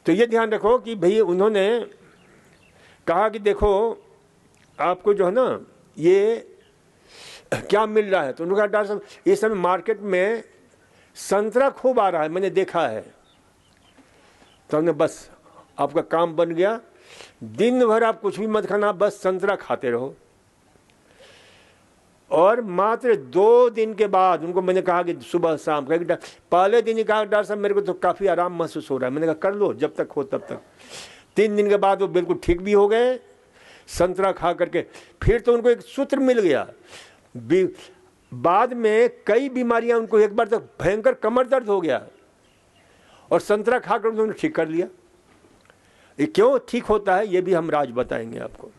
तो ये ध्यान रखो कि भाई उन्होंने कहा कि देखो आपको जो है ना ये क्या मिल रहा है। तो उन्होंने कहा डॉक्टर साहब इस समय मार्केट में संतरा खूब आ रहा है, मैंने देखा है। तो हमने बस आपका काम बन गया, दिन भर आप कुछ भी मत खाना, बस संतरा खाते रहो। और मात्र 2 दिन के बाद उनको मैंने कहा कि सुबह शाम कहा, पहले दिन ही कहा डॉक्टर साहब मेरे को तो काफ़ी आराम महसूस हो रहा है। मैंने कहा कर लो जब तक हो तब तक। 3 दिन के बाद वो बिल्कुल ठीक भी हो गए संतरा खा करके। फिर तो उनको एक सूत्र मिल गया, बाद में कई बीमारियां उनको, एक बार तक भयंकर कमर दर्द हो गया और संतरा खाकर उन्होंने ठीक कर लिया। ये क्यों ठीक होता है ये भी हम राज बताएंगे आपको।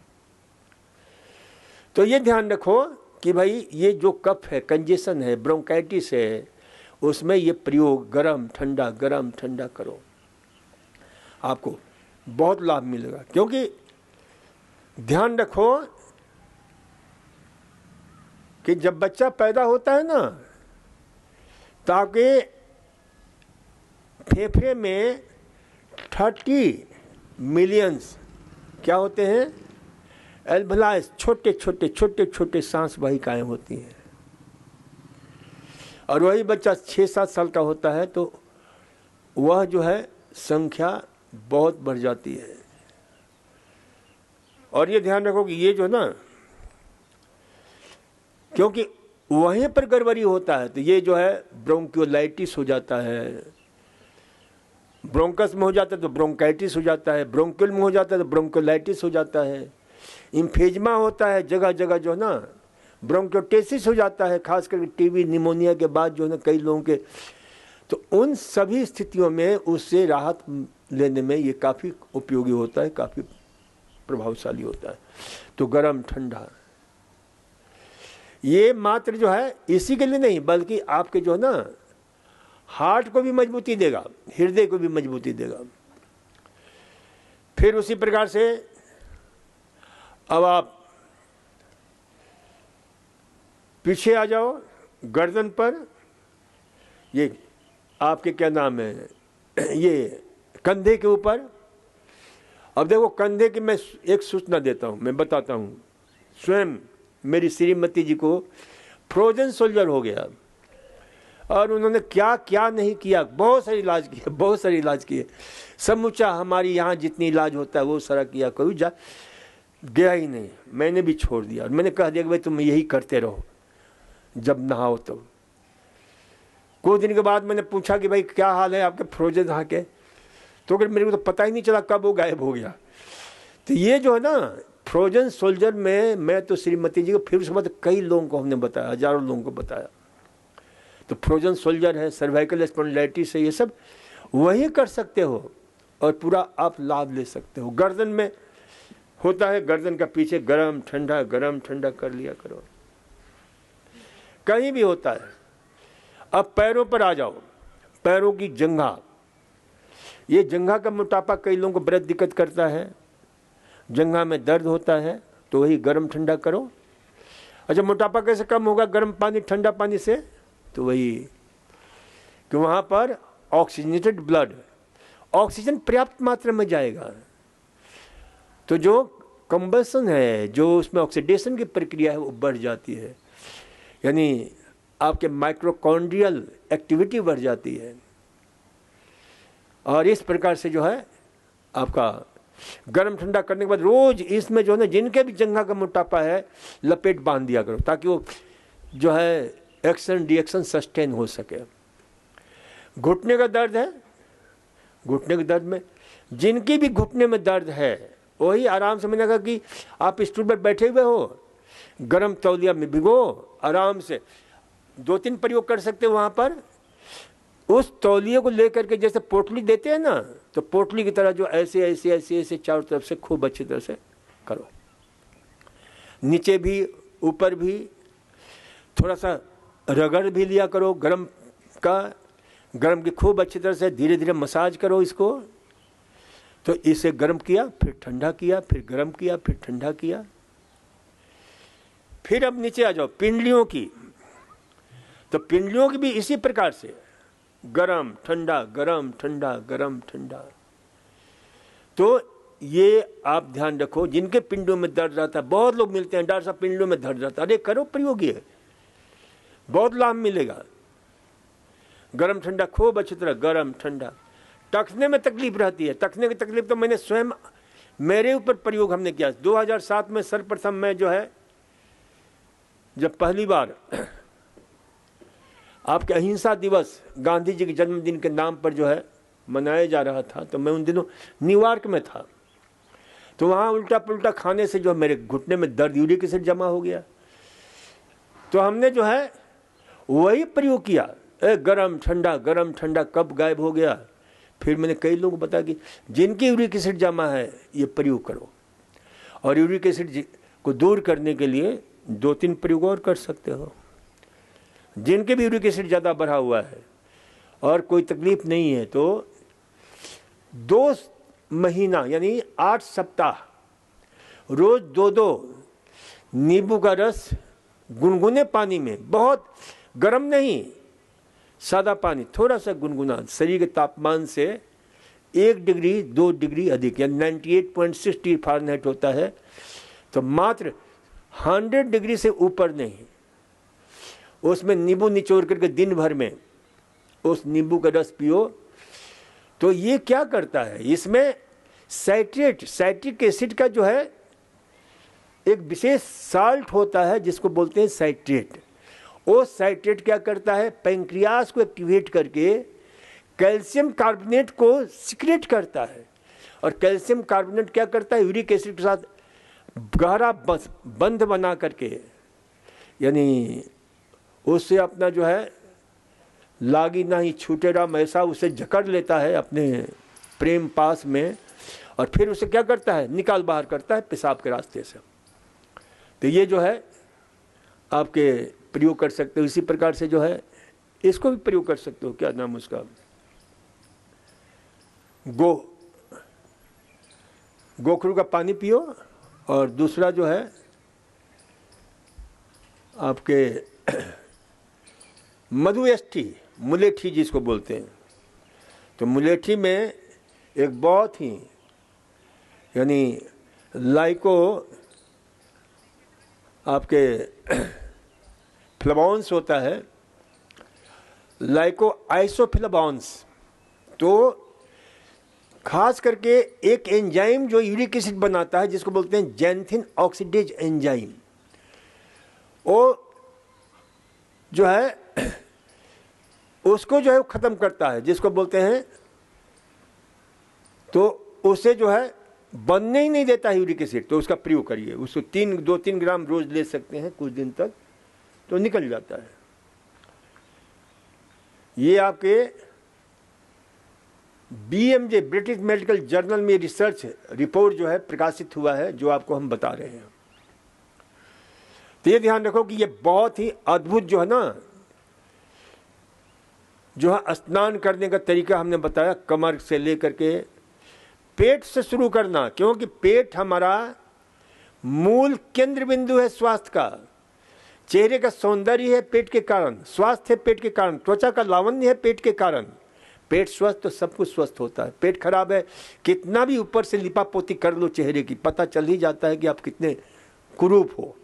तो ये ध्यान रखो कि भाई ये जो कफ है, कंजेशन है, ब्रोंकाइटिस है, उसमें ये प्रयोग गरम ठंडा करो, आपको बहुत लाभ मिलेगा। क्योंकि ध्यान रखो कि जब बच्चा पैदा होता है ना, ताकि फेफड़े में 30 मिलियंस क्या होते हैं, एल्वलाइस, छोटे सांस वाहिकाएं होती हैं। और वही बच्चा 6-7 साल का होता है तो वह जो है संख्या बहुत बढ़ जाती है। और ये ध्यान रखो कि ये जो ना, क्योंकि वहीं पर गड़बड़ी होता है तो ये जो है ब्रोंकियोलाइटिस हो जाता है, ब्रोंकस में हो जाता है तो ब्रोंकाइटिस हो जाता है, ब्रोंकियल में हो जाता है तो ब्रोंकोलाइटिस हो जाता है, इम्फेजमा होता है जगह जगह जो है ना, ब्रोंकोटेसिस हो जाता है, खास करके टीबी निमोनिया के बाद जो है ना कई लोगों के। तो उन सभी स्थितियों में उससे राहत लेने में ये काफ़ी उपयोगी होता है, काफ़ी प्रभावशाली होता है। तो गरम ठंडा ये मात्र जो है इसी के लिए नहीं, बल्कि आपके जो है ना हार्ट को भी मजबूती देगा, हृदय को भी मजबूती देगा। फिर उसी प्रकार से अब आप पीछे आ जाओ गर्दन पर, ये आपके क्या नाम है, ये कंधे के ऊपर। अब देखो कंधे की मैं एक सूचना देता हूँ, मैं बताता हूँ। स्वयं मेरी श्रीमती जी को फ्रोजन सोल्जर हो गया और उन्होंने क्या क्या नहीं किया, बहुत सारी इलाज किए, समूचा हमारी यहाँ जितनी इलाज होता है वो सारा किया, कोई गया ही नहीं। मैंने भी छोड़ दिया और मैंने कह दिया कि भाई तुम यही करते रहो जब नहाओ तो। कुछ दिन के बाद मैंने पूछा कि भाई क्या हाल है आपके फ्रोजन यहाँ के, तो अगर मेरे को तो पता ही नहीं चला कब वो गायब हो गया। तो ये जो है ना फ्रोजन सोल्जर में, मैं तो श्रीमती जी को फिर उसके बाद कई लोगों को हमने बताया, हजारों लोगों को बताया। तो फ्रोजन सोल्जर है, सर्वाइकल स्पॉन्डिलाइटिस है, ये सब वही कर सकते हो और पूरा आप लाभ ले सकते हो। गर्दन में होता है, गर्दन का पीछे गरम ठंडा कर लिया करो, कहीं भी होता है। अब पैरों पर आ जाओ, पैरों की जंघा, ये जंघा का मोटापा कई लोगों को बहुत दिक्कत करता है, जंघा में दर्द होता है, तो वही गरम ठंडा करो। अच्छा मोटापा कैसे कम होगा गर्म पानी ठंडा पानी से, तो वही कि वहाँ पर ऑक्सीजनेटेड ब्लड, ऑक्सीजन पर्याप्त मात्रा में जाएगा, तो जो कंबसन है, जो उसमें ऑक्सीडेशन की प्रक्रिया है वो बढ़ जाती है, यानी आपके माइक्रोकॉन्ड्रियल एक्टिविटी बढ़ जाती है। और इस प्रकार से जो है आपका गर्म ठंडा करने के बाद रोज इसमें जो है ना जिनके भी जंघा का मोटापा है लपेट बांध दिया करो, ताकि वो जो है एक्शन रिएक्शन सस्टेन हो सके। घुटने का दर्द है, घुटने के दर्द में जिनकी भी घुटने में दर्द है वही आराम से, मैंने कहा कि आप स्टूल पर बैठे हुए हो, गर्म तौलिया में भिगो, आराम से 2-3 प्रयोग कर सकते हो वहाँ पर। उस तौलिए को लेकर के जैसे पोटली देते हैं ना, तो पोटली की तरह जो ऐसे चारों तरफ से खूब अच्छी तरह से करो, नीचे भी ऊपर भी, थोड़ा सा रगड़ भी लिया करो गरम की खूब अच्छी तरह से धीरे धीरे मसाज करो इसको। तो इसे गर्म किया, फिर ठंडा किया, फिर गर्म किया, फिर ठंडा किया। फिर अब नीचे आ जाओ पिंडलियों की, तो पिंडलियों की भी इसी प्रकार से गरम ठंडा। तो ये आप ध्यान रखो, जिनके पिंडों में दर्द रहता है, बहुत लोग मिलते हैं डॉक्टर साहब पिंडों में दर्द रहता है, अरे करो प्रयोग, ये बहुत लाभ मिलेगा। गरम ठंडा खूब अच्छी तरह, गरम ठंडा। टखने में तकलीफ रहती है, टखने की तकलीफ तो मैंने स्वयं मेरे ऊपर प्रयोग हमने किया। 2007 में सर्वप्रथम मैं जो है, जब पहली बार आपके अहिंसा दिवस गांधी जी के जन्मदिन के नाम पर जो है मनाया जा रहा था, तो मैं उन दिनों न्यूयॉर्क में था। तो वहाँ उल्टा पुल्टा खाने से जो मेरे घुटने में दर्द, यूरिक एसिड जमा हो गया। तो हमने जो है वही प्रयोग किया, गरम ठंडा कब गायब हो गया। फिर मैंने कई लोगों को बताया कि जिनकी यूरिक एसिड जमा है ये प्रयोग करो, और यूरिक एसिड को दूर करने के लिए 2-3 प्रयोग और कर सकते हो। जिनके भी यूरिक एसिड ज़्यादा बढ़ा हुआ है और कोई तकलीफ नहीं है, तो 2 महीना यानी 8 सप्ताह रोज 2-2 नींबू का रस गुनगुने पानी में, बहुत गर्म नहीं, सादा पानी, थोड़ा सा गुनगुना, शरीर के तापमान से 1 डिग्री 2 डिग्री अधिक, यानी 98.6 डिग्री फ़ारेनहाइट होता है, तो मात्र 100 डिग्री से ऊपर नहीं, उसमें नींबू निचोड़ करके दिन भर में उस नींबू का रस पियो। तो ये क्या करता है, इसमें साइट्रिक एसिड का जो है एक विशेष साल्ट होता है जिसको बोलते हैं साइट्रेट। वो साइट्रेट क्या करता है, पैंक्रियास को एक्टिवेट करके कैल्शियम कार्बोनेट को सिक्रेट करता है, और कैल्शियम कार्बोनेट क्या करता है, यूरिक एसिड के साथ गहरा बंध बना करके, यानी उससे अपना जो है लागी ना ही छूटे राम, ऐसा उसे जकड़ लेता है अपने प्रेम पास में, और फिर उसे क्या करता है, निकाल बाहर करता है पेशाब के रास्ते से। तो ये जो है आपके प्रयोग कर सकते हो। इसी प्रकार से जो है इसको भी प्रयोग कर सकते हो, क्या नाम उसका, गोखरू का पानी पियो, और दूसरा जो है आपके मधुएष्ठी, मुलेठी जिसको बोलते हैं, तो मुलेठी में एक बहुत ही यानी लाइको आपके फ्लेवोन्स होता है, लाइको आइसोफ्लेवोन्स, तो खास करके एक एंजाइम जो यूरिक एसिड बनाता है जिसको बोलते हैं जैंथिन ऑक्सीडेज एंजाइम, वो जो है उसको जो है ख़त्म करता है, जिसको बोलते हैं, तो उसे जो है बनने ही नहीं देता है यूरिक एसिड। तो उसका प्रयोग करिए, उसको 2-3 ग्राम रोज ले सकते हैं कुछ दिन तक, तो निकल जाता है। ये आपके BMJ ब्रिटिश मेडिकल जर्नल में रिसर्च रिपोर्ट जो है प्रकाशित हुआ है, जो आपको हम बता रहे हैं। तो ये ध्यान रखो कि ये बहुत ही अद्भुत जो है ना, जो है स्नान करने का तरीका हमने बताया, कमर से लेकर के पेट से शुरू करना, क्योंकि पेट हमारा मूल केंद्र बिंदु है स्वास्थ्य का। चेहरे का सौंदर्य है पेट के कारण, स्वास्थ्य है पेट के कारण, त्वचा का लावण्य है पेट के कारण। पेट स्वस्थ तो सब कुछ स्वस्थ होता है। पेट खराब है, कितना भी ऊपर से लिपापोती कर लो चेहरे की, पता चल ही जाता है कि आप कितने कुरूप हो।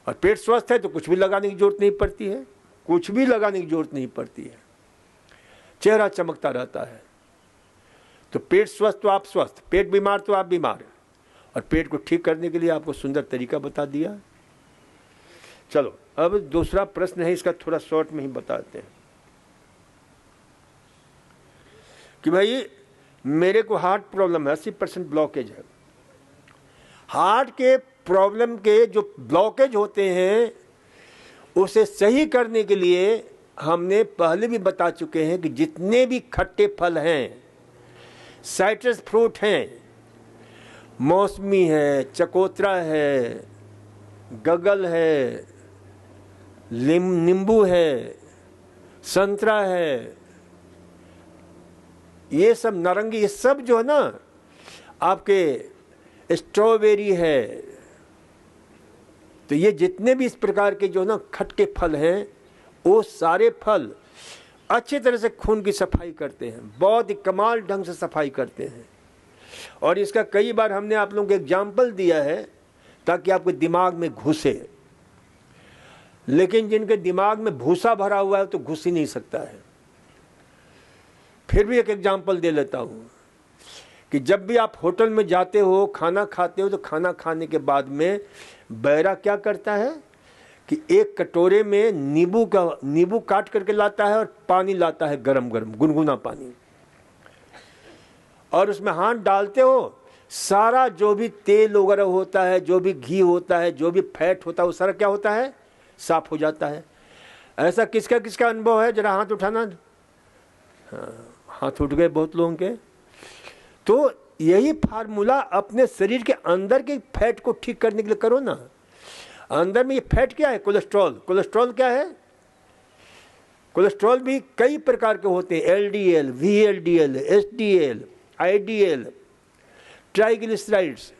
और पेट स्वस्थ है तो कुछ भी लगाने की जरूरत नहीं पड़ती है, कुछ भी लगाने की जरूरत नहीं पड़ती है, चेहरा चमकता रहता है। तो पेट स्वस्थ तो आप स्वस्थ, पेट बीमार तो आप बीमार। और पेट को ठीक करने के लिए आपको सुंदर तरीका बता दिया। चलो अब दूसरा प्रश्न है, इसका थोड़ा शॉर्ट में ही बताते हैं कि भाई मेरे को हार्ट प्रॉब्लम है, 80% ब्लॉकेज है। हार्ट के प्रॉब्लम के जो ब्लॉकेज होते हैं उसे सही करने के लिए हमने पहले भी बता चुके हैं कि जितने भी खट्टे फल हैं, साइट्रस फ्रूट हैं, मौसमी है, चकोतरा है, गगल है, नींबू है, संतरा है, ये सब, नारंगी, ये सब जो है ना आपके, स्ट्रॉबेरी है, तो ये जितने भी इस प्रकार के जो ना खट्टे फल हैं, वो सारे फल अच्छी तरह से खून की सफाई करते हैं, बहुत ही कमाल ढंग से सफाई करते हैं। और इसका कई बार हमने आप लोगों को एग्जाम्पल दिया है ताकि आपके दिमाग में घुसे। लेकिन जिनके दिमाग में भूसा भरा हुआ है तो घुस ही नहीं सकता है। फिर भी एक एग्जाम्पल दे लेता हूँ कि जब भी आप होटल में जाते हो, खाना खाते हो, तो खाना खाने के बाद में बैरा क्या करता है कि एक कटोरे में नींबू काट करके लाता है और पानी लाता है, गरम गरम गुनगुना पानी, और उसमें हाथ डालते हो, सारा जो भी तेल वगैरह होता है, जो भी घी होता है, जो भी फैट होता है, वो सारा क्या होता है, साफ हो जाता है। ऐसा किसका किसका अनुभव है? जरा हाथ उठाना। हाँ, हाथ उठ गए बहुत लोगों के। तो यही फार्मूला अपने शरीर के अंदर के फैट को ठीक करने के लिए करो ना। अंदर में ये फैट क्या है? कोलेस्ट्रॉल। कोलेस्ट्रॉल क्या है? कोलेस्ट्रॉल भी कई प्रकार के होते हैं, LDL, VLDL, HDL, IDL, triglycerides,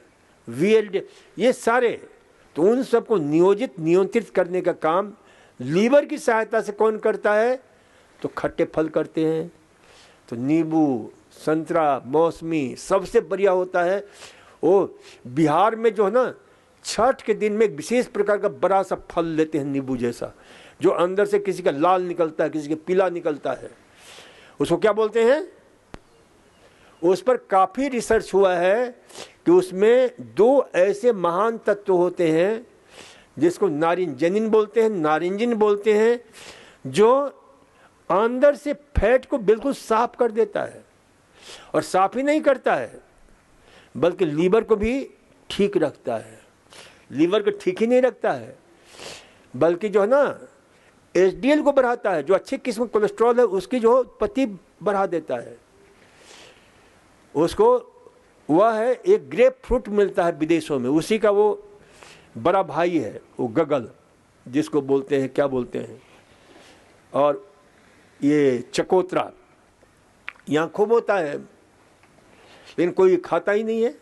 VLDL, ये सारे। तो उन सबको नियंत्रित करने का काम लीवर की सहायता से कौन करता है? तो खट्टे फल करते हैं। तो नींबू, संतरा, मौसमी सबसे बढ़िया होता है। वो बिहार में जो है ना, छठ के दिन में एक विशेष प्रकार का बड़ा सा फल लेते हैं, नींबू जैसा, जो अंदर से किसी का लाल निकलता है, किसी का पीला निकलता है। उसको क्या बोलते हैं? उस पर काफ़ी रिसर्च हुआ है कि उसमें 2 ऐसे महान तत्व होते हैं जिसको नारिंजनिन बोलते हैं, नारिंजिन बोलते हैं, जो अंदर से फैट को बिल्कुल साफ कर देता है। और साफ ही नहीं करता है बल्कि लीवर को भी ठीक रखता है। लीवर को ठीक ही नहीं रखता है बल्कि जो है ना, HDL को बढ़ाता है, जो अच्छी किस्म कोलेस्ट्रॉल है उसकी जो उत्पत्ति बढ़ा देता है। उसको वह है, एक ग्रेप फ्रूट मिलता है विदेशों में, उसी का वो बड़ा भाई है, वो गगल जिसको बोलते हैं, क्या बोलते हैं, और ये चकोतरा यहाँ खूब होता है लेकिन कोई खाता ही नहीं है।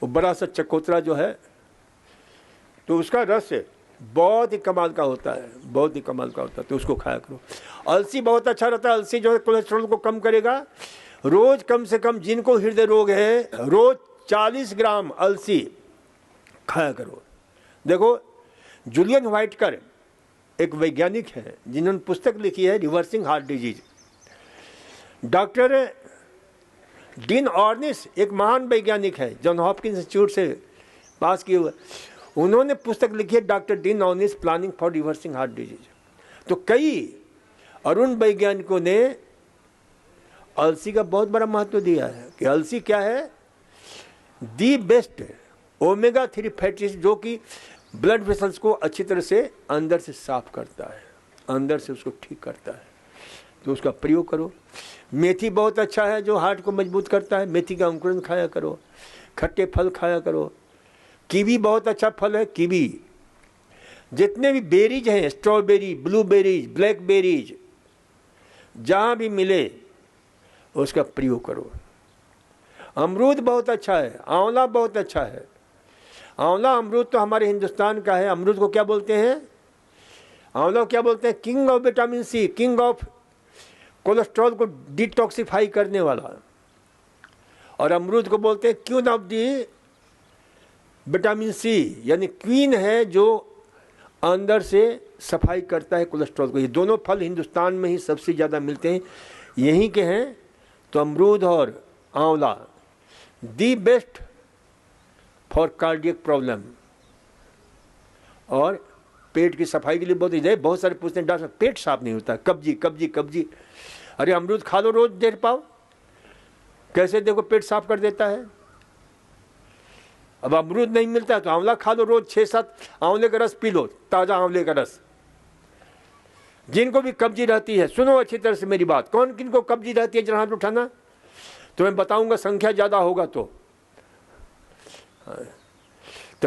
वो बड़ा सा चकोतरा जो है, तो उसका रस बहुत ही कमाल का होता है, बहुत ही कमाल का होता है, तो उसको खाया करो। अलसी बहुत अच्छा रहता है, अलसी जो है कोलेस्ट्रॉल को कम करेगा। रोज कम से कम जिनको हृदय रोग है, रोज 40 ग्राम अलसी खाया करो। देखो, जूलियन व्हाइटकर एक वैज्ञानिक है जिन्होंने पुस्तक लिखी है reversing heart disease. Doctor Dean Ornish एक महान वैज्ञानिक है, जॉन हॉपकिंस इंस्टीट्यूट से पास किए हुए, उन्होंने पुस्तक लिखी है doctor Dean Ornish planning for reversing heart disease. तो कई अरुण वैज्ञानिकों ने अलसी का बहुत बड़ा महत्व दिया है कि अलसी क्या है, the best omega 3 fatty acid, जो कि ब्लड वेसल्स को अच्छी तरह से अंदर से साफ करता है, अंदर से उसको ठीक करता है। तो उसका प्रयोग करो। मेथी बहुत अच्छा है जो हार्ट को मजबूत करता है, मेथी का अंकुरन खाया करो। खट्टे फल खाया करो। कीवी बहुत अच्छा फल है, कीवी। जितने भी बेरीज हैं, स्ट्रॉबेरी, ब्लूबेरीज, ब्लैकबेरीज, जहाँ भी मिले उसका प्रयोग करो। अमरूद बहुत अच्छा है, आंवला बहुत अच्छा है। आंवला अमरूद तो हमारे हिंदुस्तान का है। अमरूद को क्या बोलते हैं? आंवला को क्या बोलते हैं? King of vitamin C, king of cholesterol को डिटॉक्सिफाई करने वाला। और अमरूद को बोलते हैं queen of the vitamin C, यानी क्वीन है जो अंदर से सफाई करता है कोलेस्ट्रॉल को। ये दोनों फल हिंदुस्तान में ही सबसे ज़्यादा मिलते हैं, यहीं के हैं। तो अमरूद और आंवला the best for cardiac problem और पेट की सफाई के लिए बहुत ही। बहुत सारे पूछते हैं डॉक्टर पेट साफ नहीं होता, कब्जी कब्जी कब्जी। अरे अमरूद खा लो रोज 1.5 पाव, कैसे देखो पेट साफ कर देता है। अब अमरूद नहीं मिलता है तो आंवला खा लो, रोज 6-7 आंवले का रस पी लो, ताज़ा आंवले का रस। जिनको भी कब्जी रहती है, सुनो अच्छी तरह से मेरी बात, कौन किनको कब्जी रहती है जरा हाथ उठाना, तो मैं बताऊंगा, संख्या ज़्यादा होगा तो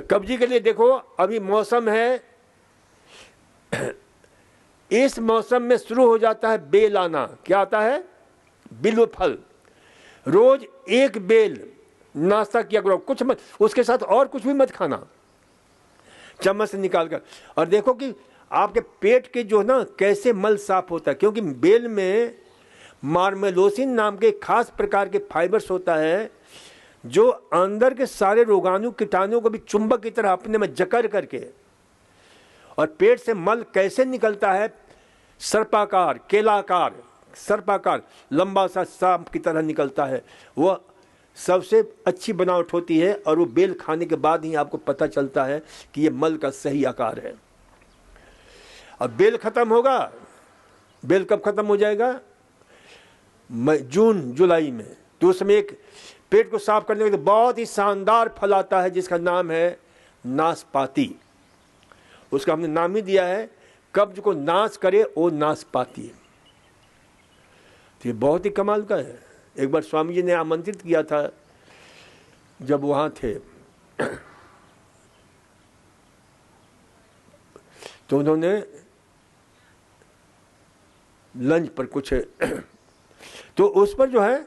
कब्जी के लिए देखो, अभी मौसम है, इस मौसम में शुरू हो जाता है बेल आना। क्या आता है? बिल्व फल। रोज 1 बेल नाश्ता किया करो, कुछ मत, उसके साथ और कुछ भी मत खाना, चम्मच से निकाल कर। और देखो कि आपके पेट के जो ना कैसे मल साफ होता है, क्योंकि बेल में मार्मेलोसिन नाम के खास प्रकार के फाइबर्स होता है जो अंदर के सारे रोगाणु कीटाणुओं को भी चुंबक की तरह अपने में जकड़ करके, और पेट से मल कैसे निकलता है, सर्पाकार, केलाकार, सर्पाकार, लंबा सा सांप की तरह निकलता है। वह सबसे अच्छी बनावट होती है और वो बेल खाने के बाद ही आपको पता चलता है कि ये मल का सही आकार है। अब बेल खत्म होगा, बेल कब खत्म हो जाएगा? जून जुलाई में। तो उस समय एक पेट को साफ करने के लिए बहुत ही शानदार फल आता है जिसका नाम है नाशपाती। उसका हमने नाम ही दिया है कब्ज को नाश करे वो नाशपाती। तो ये बहुत ही कमाल का है। एक बार स्वामी जी ने आमंत्रित किया था जब वहाँ थे, तो उन्होंने लंच पर कुछ तो उस पर जो है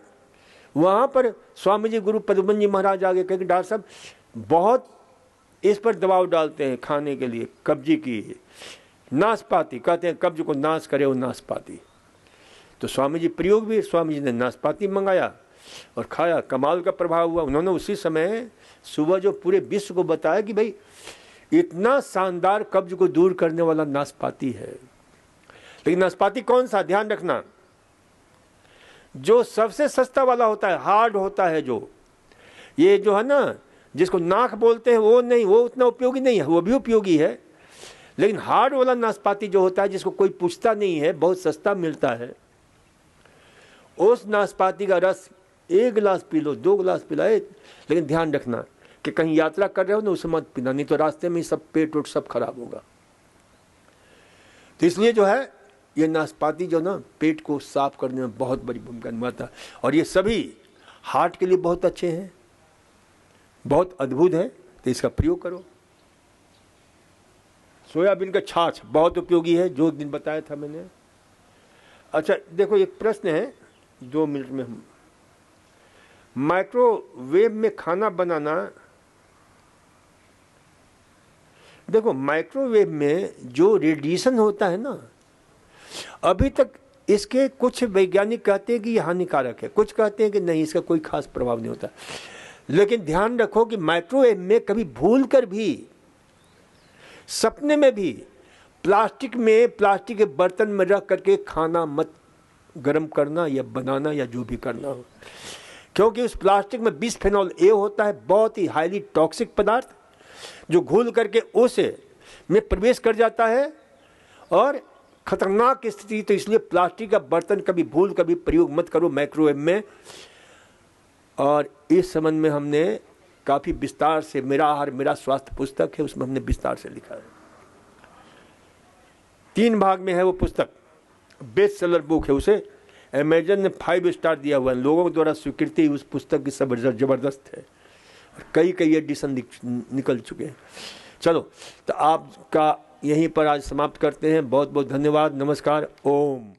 वहाँ पर स्वामी जी गुरु पद्मन जी महाराज आगे कहे कि डॉक्टर साहब बहुत इस पर दबाव डालते हैं खाने के लिए, कब्जी की नाशपाती, कहते हैं कब्ज को नाश करे वो नाशपाती। तो स्वामी जी प्रयोग भी, स्वामी जी ने नाशपाती मंगाया और खाया, कमाल का प्रभाव हुआ। उन्होंने उसी समय सुबह जो पूरे विश्व को बताया कि भाई इतना शानदार कब्ज को दूर करने वाला नाशपाती है। लेकिन नाशपाती कौन सा, ध्यान रखना, जो सबसे सस्ता वाला होता है, हार्ड होता है, जो ये जो है ना जिसको नाक बोलते हैं वो नहीं, वो उतना उपयोगी नहीं है, वो भी उपयोगी है। लेकिन हार्ड वाला नाशपाती जो होता है जिसको कोई पूछता नहीं है, बहुत सस्ता मिलता है, उस नाशपाती का रस 1 गिलास पी लो, 2 गिलास पिलाए। लेकिन ध्यान रखना कि कहीं यात्रा कर रहे हो ना उसे मत पीना, नहीं तो रास्ते में सब पेट उठ सब खराब होगा। तो इसलिए जो है ये नाशपाती जो ना पेट को साफ करने में बहुत बड़ी भूमिका निभाता है और ये सभी हार्ट के लिए बहुत अच्छे हैं, बहुत अद्भुत है। तो इसका प्रयोग करो। सोयाबीन का छाछ बहुत उपयोगी है, जो एक दिन बताया था मैंने। अच्छा देखो, एक प्रश्न है 2 मिनट में हम, माइक्रोवेव में खाना बनाना। देखो माइक्रोवेव में जो रेडिएशन होता है ना, अभी तक इसके कुछ वैज्ञानिक कहते हैं कि यह हानिकारक है, कुछ कहते हैं कि नहीं इसका कोई खास प्रभाव नहीं होता। लेकिन ध्यान रखो कि माइक्रोवेव में कभी भूल कर भी, सपने में भी प्लास्टिक के बर्तन में रख करके खाना मत गर्म करना या बनाना या जो भी करना हो, क्योंकि उस प्लास्टिक में बिस्फेनॉल ए होता है, बहुत ही हाईली टॉक्सिक पदार्थ जो घुल करके उस में प्रवेश कर जाता है और खतरनाक स्थिति। तो इसलिए प्लास्टिक का बर्तन कभी भूल कभी प्रयोग मत करो माइक्रोवेव में। और इस संबंध में हमने काफ़ी विस्तार से, मेरा आहार मेरा स्वास्थ्य पुस्तक है, उसमें हमने विस्तार से लिखा है। 3 भाग में है वो पुस्तक, बेस्ट सेलर बुक है। उसे अमेजन ने 5 स्टार दिया हुआ है, लोगों द्वारा स्वीकृति उस पुस्तक की सब जबरदस्त है और कई एडिशन निकल चुके हैं। चलो तो आपका यहीं पर आज समाप्त करते हैं। बहुत बहुत धन्यवाद। नमस्कार। ओम।